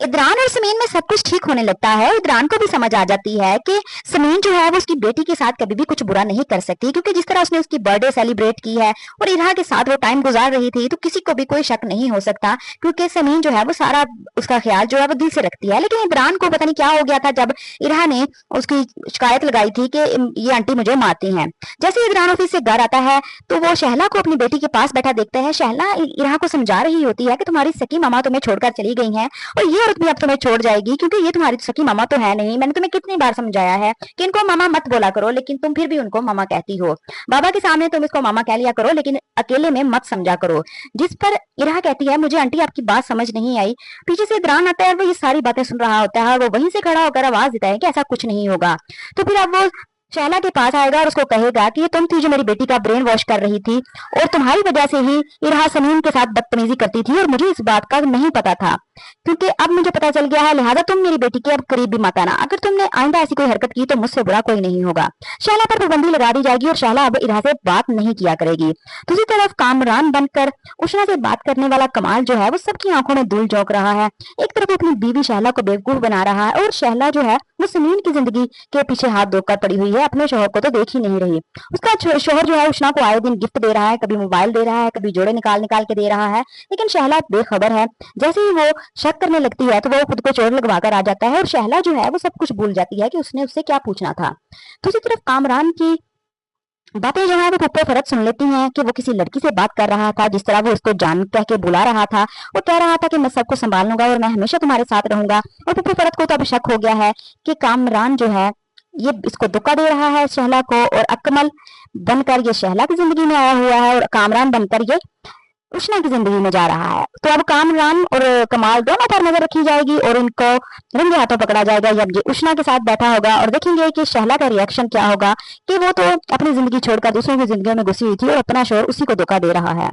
इदरान और समीन में सब कुछ ठीक होने लगता है। इदरान को भी समझ आ जाती है कि समीन जो है वो उसकी बेटी के साथ कभी भी कुछ बुरा नहीं कर सकती, क्योंकि जिस तरह उसने उसकी बर्थडे सेलिब्रेट की है और इरहा के साथ वो टाइम गुजार रही थी, तो किसी को भी कोई शक नहीं हो सकता, क्योंकि समीन जो है वो सारा उसका ख्याल जो है वो दिल से रखती है। लेकिन इदरान को पता नहीं क्या हो गया था जब इरहा ने उसकी शिकायत लगाई थी कि ये आंटी मुझे मारती हैं। जैसे इदरान ऑफिस से घर आता है तो वो शहला को अपनी बेटी के पास बैठा देखता है। शहला इरहा को समझा रही होती है कि तुम्हारी सकी मामा तुम्हें छोड़कर चली गई हैं और ये औरत भी अब तुम्हें छोड़ जाएगी, क्योंकि ये तुम्हारी सकी मामा तो है नहीं। मैंने तुम्हें कितनी बार समझाया है कि इनको मामा मत बोला करो, लेकिन तुम फिर भी उनको मामा कहती हो। बाबा के सामने तुम इसको मामा कह लिया करो, लेकिन अकेले में मत समझा करो। जिस पर इरहा कहती है, मुझे आंटी आपकी बात समझ नहीं आई। पीछे से इदरान आता है, वो ये सारी बातें सुन रहा होता है और वो वहीं से खड़ा होकर आवाज देता है कि ऐसा कुछ नहीं होगा। तो फिर अब वो शैला के पास आएगा और उसको कहेगा कि ये तुम थी जो मेरी बेटी का ब्रेन वॉश कर रही थी और तुम्हारी वजह से ही इरहा समीम के साथ बदतमीजी करती थी और मुझे इस बात का नहीं पता था, क्योंकि अब मुझे पता चल गया है, लिहाजा तुम मेरी बेटी के अब करीब भी मत आना। अगर तुमने आइंदा ऐसी कोई हरकत की तो मुझसे बुरा कोई नहीं होगा। शैला पर पाबंदी लगा दी जाएगी और शैला अब इरहा से बात नहीं किया करेगी। दूसरी तरफ कामरान बनकर उष्णा से बात करने वाला कमाल जो है वो सबकी आंखों में धूल झोंक रहा है। एक तरफ अपनी बीवी शैला को बेवकूफ बना रहा है और शैला जो है वो समीन की जिंदगी के पीछे हाथ धोकर पड़ी हुई है, अपने शोहर को तो देख ही नहीं रही। उसका शोहर जो है उष्णा को आए दिन गिफ्ट दे रहा है, कभी मोबाइल दे रहा है, कभी जोड़े निकाल निकाल के दे रहा है, लेकिन शहला बेखबर है। जैसे ही वो शक करने लगती है तो वो खुद को चोट लगवा कर आ जाता है और शहला जो है वो सब कुछ भूल जाती है कि उसने उससे क्या पूछना था। दूसरी तरफ कामरान की बातें जो है वो फुप्पो फरत सुन लेती हैं कि वो किसी लड़की से बात कर रहा था, जिस तरह वो उसको जान कह के बुला रहा था। वो कह रहा था कि मैं सबको संभाल लूंगा और मैं हमेशा तुम्हारे साथ रहूंगा। और फुप्पो फरत को तो अब शक हो गया है कि कामरान जो है ये इसको धोखा दे रहा है शहला को, और अकमल बनकर ये शहला की जिंदगी में आया हुआ है और कामरान बनकर ये उष्णा की जिंदगी में जा रहा है। तो अब कामरान और कमाल दोनों पर नजर रखी जाएगी और इनको रंगे हाथों पकड़ा जाएगा जब ये उष्णा के साथ बैठा होगा, और देखेंगे कि शहला का रिएक्शन क्या होगा कि वो तो अपनी जिंदगी छोड़कर दूसरों की जिंदगी में घुसी हुई थी और अपना शोहर उसी को धोखा दे रहा है।